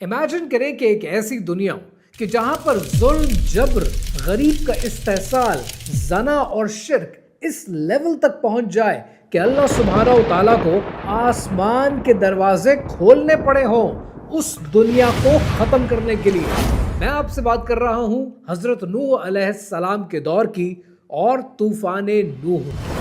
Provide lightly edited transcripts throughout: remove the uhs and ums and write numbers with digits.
Imagine کریں کہ ایک ایسی دنیا ہو کہ جہاں پر ظلم، جبر، غریب کا استحصال، زنا اور شرک اس لیول تک پہنچ جائے کہ اللہ سبحانہ و تعالیٰ کو آسمان کے دروازے کھولنے پڑے ہوں اس دنیا کو ختم کرنے کے لیے۔ میں آپ سے بات کر رہا ہوں حضرت نوح علیہ السلام کے دور کی اور طوفان نوح۔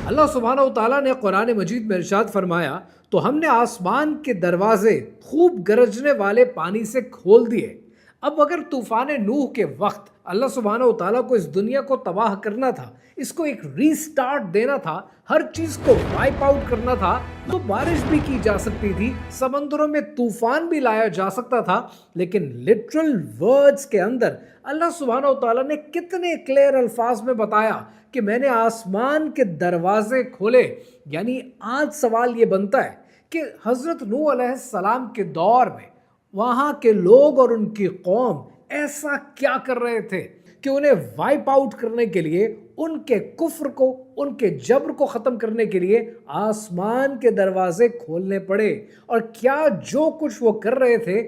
اللہ سبحانہ و تعالیٰ نے قرآن مجید میں ارشاد فرمایا تو ہم نے آسمان کے دروازے خوب گرجنے والے پانی سے کھول دیے۔ اب اگر طوفان نوح کے وقت اللہ سبحانہ و تعالیٰ کو اس دنیا کو تباہ کرنا تھا، اس کو ایک ری سٹارٹ دینا تھا، ہر چیز کو وائپ آؤٹ کرنا تھا، تو بارش بھی کی جا سکتی تھی، سمندروں میں طوفان بھی لایا جا سکتا تھا، لیکن لٹرل ورڈز کے اندر اللہ سبحانہ و تعالیٰ نے کتنے کلیئر الفاظ میں بتایا کہ میں نے آسمان کے دروازے کھولے۔ یعنی آج سوال یہ بنتا ہے کہ حضرت نوح علیہ السلام کے دور میں وہاں کے لوگ اور ان کی قوم ایسا کیا کر رہے تھے کہ انہیں وائپ آؤٹ کرنے کے لیے، ان کے کفر کو، ان کے جبر کو ختم کرنے کے لیے آسمان کے دروازے کھولنے پڑے؟ اور کیا جو کچھ وہ کر رہے تھے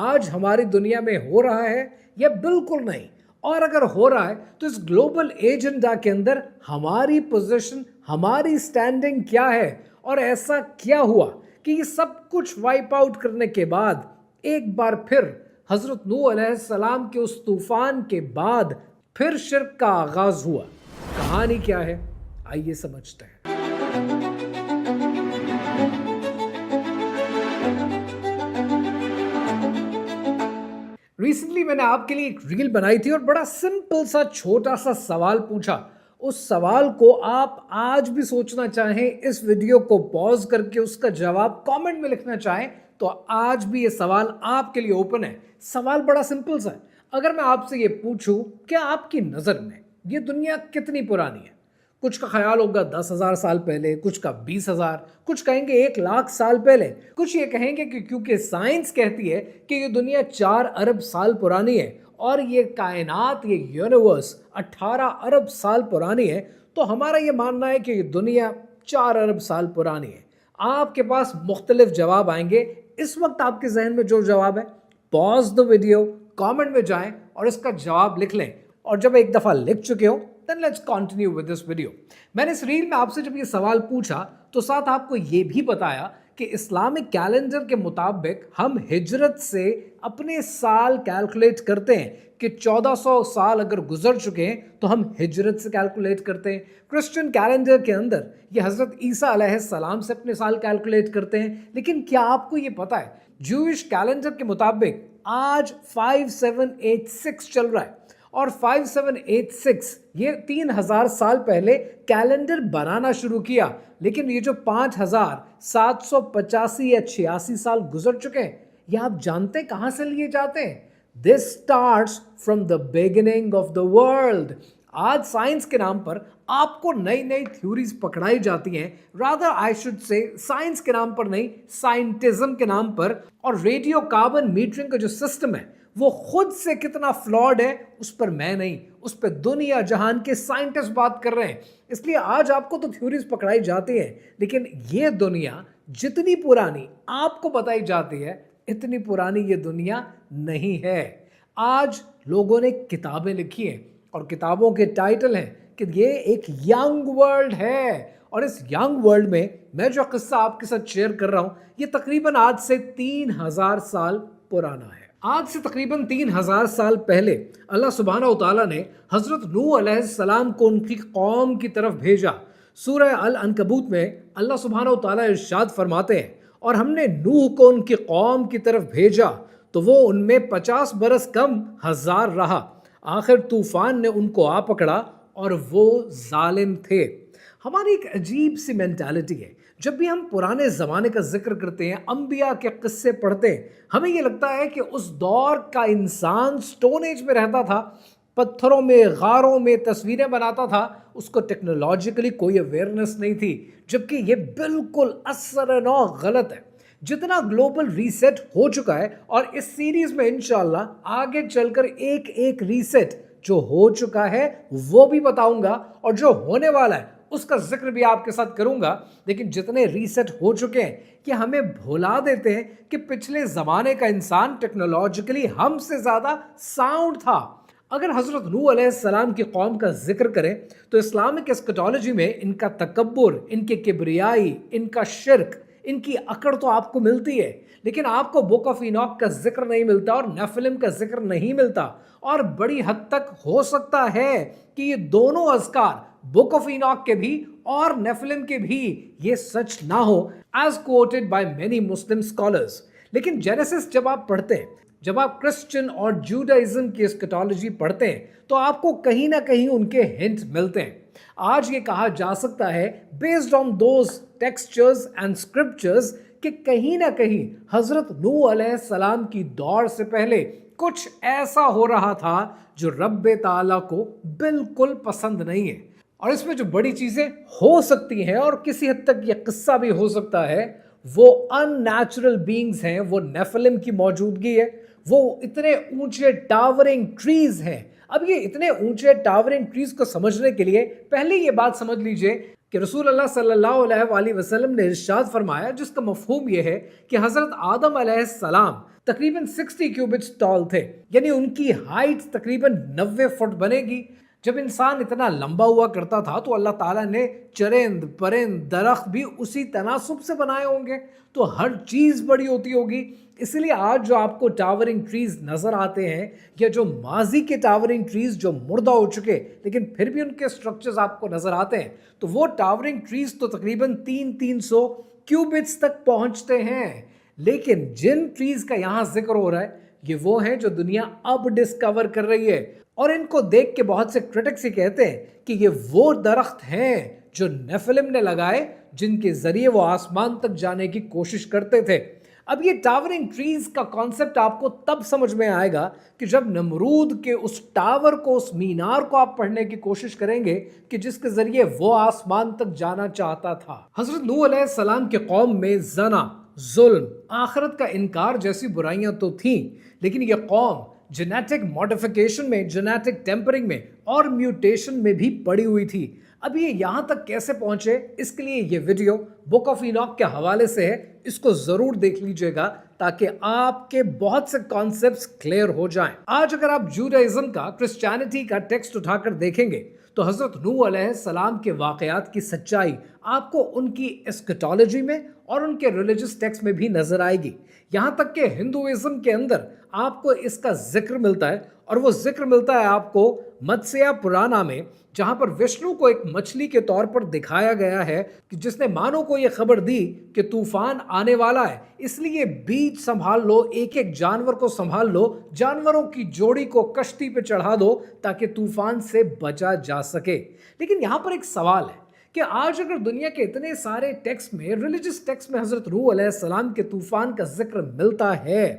آج ہماری دنیا میں ہو رہا ہے؟ یہ بالکل نہیں۔ اور اگر ہو رہا ہے تو اس گلوبل ایجنڈا کے اندر ہماری پوزیشن، ہماری سٹینڈنگ کیا ہے؟ اور ایسا کیا ہوا کہ یہ سب کچھ وائپ آؤٹ کرنے کے بعد ایک بار پھر حضرت نوح علیہ السلام کے اس طوفان کے بعد پھر شرک کا آغاز ہوا؟ کہانی کیا ہے؟ آئیے سمجھتے ہیں۔ ریسنٹلی میں نے آپ کے لیے ایک ریل بنائی تھی اور بڑا سمپل سا چھوٹا سا سوال پوچھا۔ اس سوال کو آپ آج بھی سوچنا چاہیں، اس ویڈیو کو پاز کر کے اس کا جواب کامنٹ میں لکھنا چاہیں تو آج بھی یہ سوال آپ کے لیے اوپن ہے۔ سوال بڑا سمپل سا ہے۔ اگر میں آپ سے یہ پوچھوں کہ آپ کی نظر میں یہ دنیا کتنی پرانی ہے؟ کچھ کا خیال ہوگا 10,000 سال پہلے، کچھ کا 20,000، کچھ کہیں گے 1,00,000 سال پہلے، کچھ یہ کہیں گے کہ کیونکہ سائنس کہتی ہے کہ یہ دنیا 4 ارب سال پرانی ہے اور یہ کائنات، یہ یونیورس 18 ارب سال پرانی ہے، تو ہمارا یہ ماننا ہے کہ یہ دنیا 4 ارب سال پرانی ہے۔ آپ کے پاس مختلف جواب آئیں گے۔ اس وقت آپ کے ذہن میں جو جواب ہے، پاز دا ویڈیو، کامنٹ میں جائیں اور اس کا جواب لکھ لیں، اور جب ایک دفعہ لکھ چکے ہو then let's continue with this video۔ میں نے اس ریل میں آپ سے جب یہ سوال پوچھا تو ساتھ آپ کو یہ بھی بتایا کہ اسلامک کیلنڈر کے مطابق ہم ہجرت سے اپنے سال کیلکولیٹ کرتے ہیں کہ 1400 سال اگر گزر چکے ہیں تو ہم ہجرت سے کیلکولیٹ کرتے ہیں۔ کرسچن کیلنڈر کے اندر یہ حضرت عیسیٰ علیہ السلام سے اپنے سال کیلکولیٹ کرتے ہیں۔ لیکن کیا آپ کو یہ پتہ ہے جوئش کیلنڈر کے مطابق آج 5786 چل رہا ہے، اور 5786 یہ 3000 سال پہلے کیلنڈر بنانا شروع کیا، لیکن یہ جو 5785 یا 86 سال گزر چکے ہیں، یہ آپ جانتے ہیں کہاں سے لیے جاتے ہیں؟ This starts from the beginning of the world۔ آج سائنس کے نام پر آپ کو نئی نئی تھیوریز پکڑائی جاتی ہیں، rather I should say science کے نام پر نہیں، سائنٹزم کے نام پر۔ اور ریڈیو کاربن میٹرنگ کا جو سسٹم ہے وہ خود سے کتنا فلاڈ ہے اس پر میں نہیں، اس پہ دنیا جہان کے سائنٹسٹ بات کر رہے ہیں۔ اس لیے آج آپ کو تو تھیوریز پکڑائی جاتی ہیں، لیکن یہ دنیا جتنی پرانی آپ کو بتائی جاتی ہے اتنی پرانی یہ دنیا نہیں ہے۔ آج لوگوں نے کتابیں لکھی ہیں اور کتابوں کے ٹائٹل ہیں کہ یہ ایک ینگ ورلڈ ہے، اور اس ینگ ورلڈ میں میں جو قصہ آپ کے ساتھ شیئر کر رہا ہوں یہ تقریباً آج سے 3000 سال پرانا ہے۔ آج سے تقریباً 3000 سال پہلے اللہ سبحانہ و تعالیٰ نے حضرت نوح علیہ السلام کو ان کی قوم کی طرف بھیجا۔ سورہ العنکبوت میں اللہ سبحانہ و تعالیٰ ارشاد فرماتے ہیں، اور ہم نے نوح کو ان کی قوم کی طرف بھیجا تو وہ ان میں 50 برس کم 1000 رہا، آخر طوفان نے ان کو آ پکڑا اور وہ ظالم تھے۔ ہماری ایک عجیب سی مینٹالٹی ہے، جب بھی ہم پرانے زمانے کا ذکر کرتے ہیں، انبیاء کے قصے پڑھتے ہیں، ہمیں یہ لگتا ہے کہ اس دور کا انسان سٹون ایج میں رہتا تھا، پتھروں میں، غاروں میں تصویریں بناتا تھا، اس کو ٹیکنالوجیکلی کوئی اویئرنس نہیں تھی، جبکہ یہ بالکل اثر نو غلط ہے۔ جتنا گلوبل ریسیٹ ہو چکا ہے، اور اس سیریز میں انشاءاللہ آگے چل کر ایک ریسیٹ جو ہو چکا ہے وہ بھی بتاؤں گا، اور جو ہونے والا ہے اس کا ذکر بھی آپ کے ساتھ کروں گا، لیکن جتنے ریسیٹ ہو چکے ہیں کہ ہمیں بھلا دیتے ہیں کہ پچھلے زمانے کا انسان ٹیکنالوجیکلی ہم سے زیادہ ساؤنڈ تھا۔ اگر حضرت نوح علیہ السلام کی قوم کا ذکر کریں تو اسلامک اسکٹالوجی میں ان کا تکبر، ان کی کبریائی، ان کا شرک، ان کی اکڑ تو آپ کو ملتی ہے، لیکن آپ کو بک آف اینوک کا ذکر نہیں ملتا اور نیفلم کا ذکر نہیں ملتا۔ اور بڑی حد تک ہو سکتا ہے کہ یہ دونوں اذکار بک آف اینوک کے بھی اور نیفلم کے بھی یہ سچ نہ ہو as quoted by many Muslim scholars. لیکن جینیسس جب آپ پڑھتے ہیں، جب آپ کرسچن اور جوڈائزم کی اسکٹالوجی پڑھتے ہیں تو آپ کو کہیں نہ کہیں ان کے ہنٹ ملتے ہیں۔ آج یہ کہا جا سکتا ہے based on those textures and scriptures کہ کہیں نہ کہیں حضرت نوح علیہ السلام کی دور سے پہلے کچھ ایسا ہو رہا تھا جو رب تعالیٰ کو بالکل پسند نہیں ہے۔ اور اس میں جو بڑی چیزیں ہو سکتی ہیں اور کسی حد تک یہ قصہ بھی ہو سکتا ہے، وہ ان نیچرل بینگز ہیں، وہ نیفلم کی موجودگی ہے، وہ اتنے اونچے ٹاورنگ ٹریز ہیں۔ اب یہ اتنے اونچے ٹاورنگ ٹریز کو سمجھنے کے لیے پہلے یہ بات سمجھ لیجئے کہ رسول اللہ صلی اللہ علیہ وآلہ وسلم نے ارشاد فرمایا، جس کا مفہوم یہ ہے کہ حضرت آدم علیہ السلام تقریباً 60 کیوبٹس ٹال تھے، یعنی ان کی ہائٹ تقریباً 90 فٹ بنے گی۔ جب انسان اتنا لمبا ہوا کرتا تھا تو اللہ تعالیٰ نے چرند، پرند، درخت بھی اسی تناسب سے بنائے ہوں گے، تو ہر چیز بڑی ہوتی ہوگی۔ اس لیے آج جو آپ کو ٹاورنگ ٹریز نظر آتے ہیں یا جو ماضی کے ٹاورنگ ٹریز جو مردہ ہو چکے لیکن پھر بھی ان کے سٹرکچرز آپ کو نظر آتے ہیں، تو وہ ٹاورنگ ٹریز تو تقریباً 300 کیوبٹس تک پہنچتے ہیں۔ لیکن جن ٹریز کا یہاں ذکر ہو رہا ہے یہ وہ ہیں جو دنیا اب ڈسکور کر رہی ہے، اور ان کو دیکھ کے بہت سے کرٹکس یہ کہتے ہیں کہ یہ وہ درخت ہیں جو نیفلم نے لگائے، جن کے ذریعے وہ آسمان تک جانے کی کوشش کرتے تھے۔ اب یہ ٹاورنگ ٹریز کا کانسیپٹ آپ کو تب سمجھ میں آئے گا کہ جب نمرود کے اس ٹاور کو، اس مینار کو آپ پڑھنے کی کوشش کریں گے کہ جس کے ذریعے وہ آسمان تک جانا چاہتا تھا۔ حضرت نوح علیہ السلام کے قوم میں زنا، ظلم، آخرت کا انکار جیسی برائیاں تو تھیں، لیکن یہ قوم جینیٹک ماڈیفیکیشن میں، جینیٹک ٹیمپرنگ میں اور میوٹیشن میں بھی پڑی ہوئی تھی۔ اب یہ یہاں تک کیسے پہنچے، اس کے لیے یہ ویڈیو بک آف اینوک کے حوالے سے ہے، اس کو ضرور دیکھ لیجئے گا تاکہ آپ کے بہت سے کانسیپٹس کلیئر ہو جائیں۔ آج اگر آپ جوڈائزم کا، کرسچینٹی کا ٹیکسٹ اٹھا کر دیکھیں گے تو حضرت نوح علیہ السلام کے واقعات کی سچائی آپ کو ان کی اسکٹالوجی میں اور ان کے ریلیجس ٹیکسٹ میں بھی نظر آئے گی۔ یہاں تک کہ ہندوازم کے اندر آپ کو اس کا ذکر ملتا ہے، اور وہ ذکر ملتا ہے آپ کو متسیہ پرانا میں، جہاں پر وشنو کو ایک مچھلی کے طور پر دکھایا گیا ہے کہ جس نے مانو کو یہ خبر دی کہ طوفان آنے والا ہے، اس لیے بیچ سنبھال لو، ایک ایک جانور کو سنبھال لو، جانوروں کی جوڑی کو کشتی پہ چڑھا دو تاکہ طوفان سے بچا جا سکے۔ لیکن یہاں پر ایک سوال ہے کہ آج اگر دنیا کے اتنے سارے ٹیکسٹ میں، ریلیجس ٹیکسٹ میں حضرت نوح علیہ السلام کے طوفان کا ذکر ملتا ہے،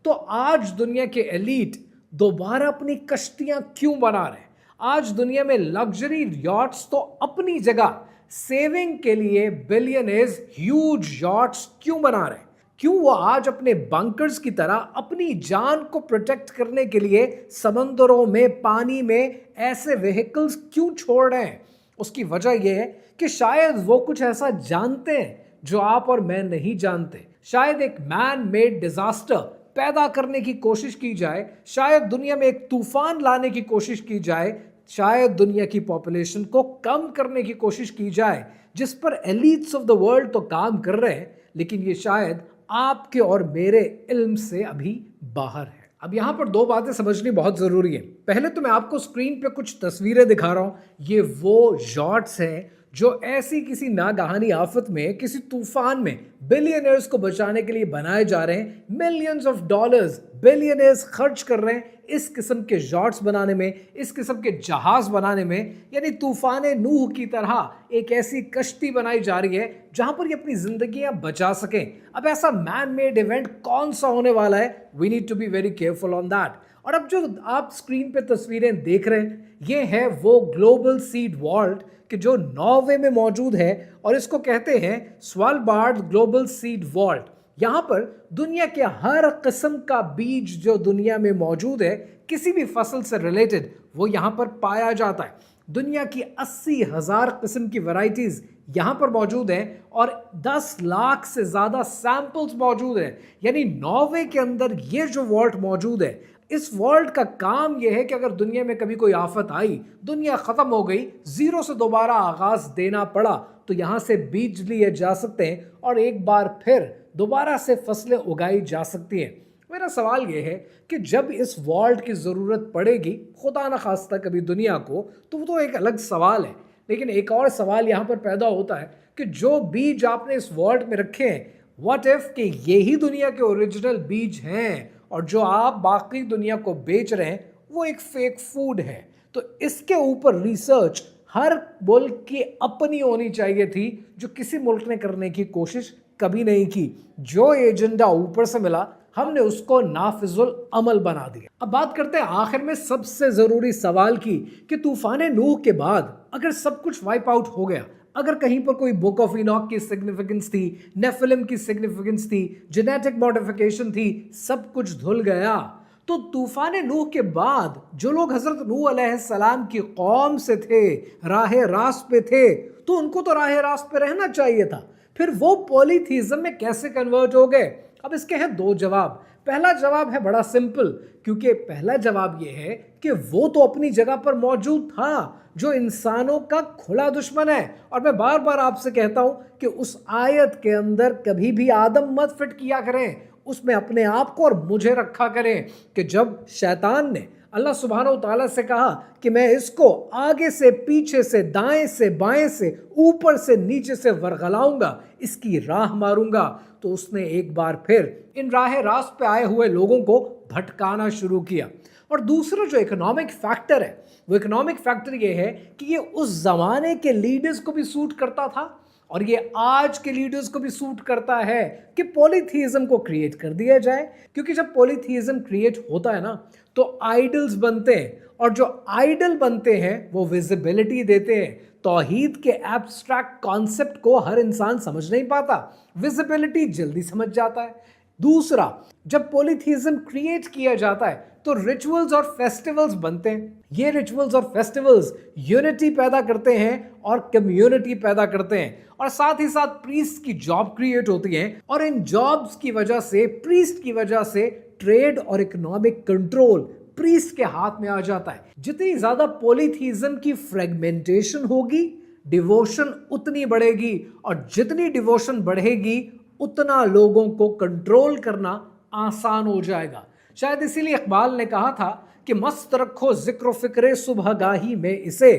تو آج دنیا کے ایلیٹ دوبارہ اپنی کشتیاں کیوں بنا رہے ہیں؟ آج دنیا میں لگژری یاٹس تو اپنی جگہ، سیونگ کے لیے بلینیئرز ہیوج یاٹس کیوں بنا رہے ہیں؟ کیوں وہ آج اپنے بنکرز کی طرح اپنی جان کو پروٹیکٹ کرنے کے لیے سمندروں میں، پانی میں ایسے وہیکلز کیوں چھوڑ رہے ہیں؟ اس کی وجہ یہ ہے کہ شاید وہ کچھ ایسا جانتے ہیں جو آپ اور میں نہیں جانتے۔ شاید ایک مین میڈ ڈیزاسٹر پیدا کرنے کی کوشش کی جائے، شاید دنیا میں ایک طوفان لانے کی کوشش کی جائے، شاید دنیا کی پاپولیشن کو کم کرنے کی کوشش کی جائے، جس پر ایلیٹس آف دا ورلڈ تو کام کر رہے ہیں، لیکن یہ شاید آپ کے اور میرے علم سے ابھی باہر ہے۔ اب یہاں پر دو باتیں سمجھنی بہت ضروری ہیں۔ پہلے تو میں آپ کو اسکرین پہ کچھ تصویریں دکھا رہا ہوں، یہ وہ یاٹس ہیں جو ایسی کسی ناگہانی آفت میں، کسی طوفان میں بلینئرز کو بچانے کے لیے بنائے جا رہے ہیں۔ ملینز آف ڈالرز بلینئرز خرچ کر رہے ہیں اس قسم کے یاٹس بنانے میں، اس قسم کے جہاز بنانے میں، یعنی طوفان نوح کی طرح ایک ایسی کشتی بنائی جا رہی ہے جہاں پر یہ اپنی زندگیاں بچا سکیں۔ اب ایسا مین میڈ ایونٹ کون سا ہونے والا ہے؟ We need to be very careful on that. اور اب جو آپ اسکرین پہ تصویریں دیکھ رہے ہیں، یہ ہے وہ گلوبل سیڈ والٹ کہ جو ناروے میں موجود ہے، اور اس کو کہتے ہیں سوالبارڈ گلوبل سیڈ والٹ۔ یہاں پر دنیا کے ہر قسم کا بیج جو دنیا میں موجود ہے، کسی بھی فصل سے ریلیٹڈ، وہ یہاں پر پایا جاتا ہے۔ دنیا کی 80,000 قسم کی ورائٹیز یہاں پر موجود ہیں اور 10 لاکھ سے زیادہ سیمپلز موجود ہیں. یعنی ناروے کے اندر یہ جو والٹ موجود ہے، اس والٹ کا کام یہ ہے کہ اگر دنیا میں کبھی کوئی آفت آئی، دنیا ختم ہو گئی، زیرو سے دوبارہ آغاز دینا پڑا، تو یہاں سے بیج لیے جا سکتے ہیں اور ایک بار پھر دوبارہ سے فصلیں اگائی جا سکتی ہیں. میرا سوال یہ ہے کہ جب اس والٹ کی ضرورت پڑے گی خدا نہ خواستہ کبھی دنیا کو، تو وہ تو ایک الگ سوال ہے. لیکن ایک اور سوال یہاں پر پیدا ہوتا ہے کہ جو بیج آپ نے اس والٹ میں رکھے ہیں، واٹ ایف کہ یہی دنیا کے اوریجنل بیج ہیں اور جو آپ باقی دنیا کو بیچ رہے ہیں وہ ایک فیک فوڈ ہے. تو اس کے اوپر ریسرچ ہر ملک کی اپنی ہونی چاہیے تھی، جو کسی ملک نے کرنے کی کوشش کبھی نہیں کی. جو ایجنڈا اوپر سے ملا ہم نے اس کو نافذ العمل بنا دیا. اب بات کرتے ہیں آخر میں سب سے ضروری سوال کی کہ طوفان نوح کے بعد اگر سب کچھ وائپ آؤٹ ہو گیا، اگر کہیں پر کوئی بک آف اینوک کی سگنیفیکنس تھی، نیفلم کی سگنیفیکنس تھی، جینیٹک ماڈیفیکیشن تھی، سب کچھ دھل گیا، تو طوفان نوح کے بعد جو لوگ حضرت نوح علیہ السلام کی قوم سے تھے، راہ راست پہ تھے، تو ان کو تو راہ راست پہ رہنا چاہیے تھا. پھر وہ پولیتھیزم میں کیسے کنورٹ ہو گئے؟ اب اس کے ہیں دو جواب. پہلا جواب ہے بڑا سمپل، کیونکہ پہلا جواب یہ ہے کہ وہ تو اپنی جگہ پر موجود تھا، جو انسانوں کا کھلا دشمن ہے. اور میں بار بار آپ سے کہتا ہوں کہ اس آیت کے اندر کبھی بھی آدم مت فٹ کیا کریں، اس میں اپنے آپ کو اور مجھے رکھا کریں کہ جب شیطان نے اللہ سبحانہ و تعالیٰ سے کہا کہ میں اس کو آگے سے، پیچھے سے، دائیں سے، بائیں سے، اوپر سے، نیچے سے ورغلاؤں گا، اس کی راہ ماروں گا، تو اس نے ایک بار پھر ان راہ راست پہ آئے ہوئے لوگوں کو بھٹکانا شروع کیا. اور دوسرا جو اکنامک فیکٹر ہے، وہ اکنامک فیکٹر یہ ہے کہ یہ اس زمانے کے لیڈرز کو بھی سوٹ کرتا تھا اور یہ آج کے لیڈرز کو بھی سوٹ کرتا ہے کہ پولیتھیزم کو کریٹ کر دیا جائے. کیونکہ جب پولیتھیزم کریٹ ہوتا ہے نا تو آئیڈلز بنتے ہیں، اور جو آئیڈل بنتے ہیں وہ ویزیبلٹی دیتے ہیں. توحید کے ایبسٹریکٹ کانسیپٹ کو ہر انسان سمجھ نہیں پاتا، ویزیبلٹی جلدی سمجھ جاتا ہے. دوسرا، جب پولیتھیزم کریٹ کیا جاتا ہے تو ریچولز اور فیسٹیولز بنتے ہیں. یہ ریچولز اور فیسٹیولز یونٹی پیدا کرتے ہیں اور کمیونٹی پیدا کرتے ہیں، اور ساتھ ہی ساتھ پریسٹ کی جاب کریٹ ہوتی ہیں، اور ان جابز کی وجہ سے، پریسٹ کی وجہ سے ٹریڈ اور اکنامک کنٹرول پریسٹ کے ہاتھ میں آ جاتا ہے. جتنی زیادہ پولیتھیزم کی فریگمنٹیشن ہوگی، ڈیووشن اتنی بڑھے گی، اور جتنی ڈیووشن بڑھے گی اتنا لوگوں کو کنٹرول کرنا آسان ہو جائے گا. شاید اسی لیے اقبال نے کہا تھا کہ مست رکھو ذکر و فکر صبح گاہی میں اسے،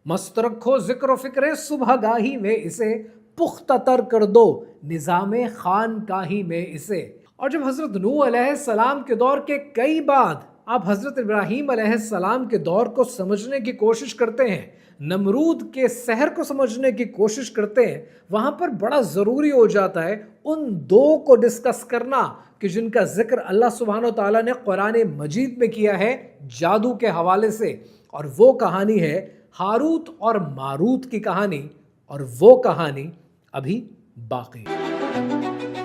مست رکھو ذکر و فکر صبح گاہی میں اسے، پختہ تر کر دو نظام خانقاہی میں اسے. اور جب حضرت نوح علیہ السلام کے دور کے کئی بعد آپ حضرت ابراہیم علیہ السلام کے دور کو سمجھنے کی کوشش کرتے ہیں، نمرود کے سحر کو سمجھنے کی کوشش کرتے ہیں، وہاں پر بڑا ضروری ہو جاتا ہے ان دو کو ڈسکس کرنا کہ جن کا ذکر اللہ سبحانہ و تعالیٰ نے قرآن مجید میں کیا ہے جادو کے حوالے سے. اور وہ کہانی ہے ہاروت اور ماروت کی کہانی، اور وہ کہانی ابھی باقی ہے.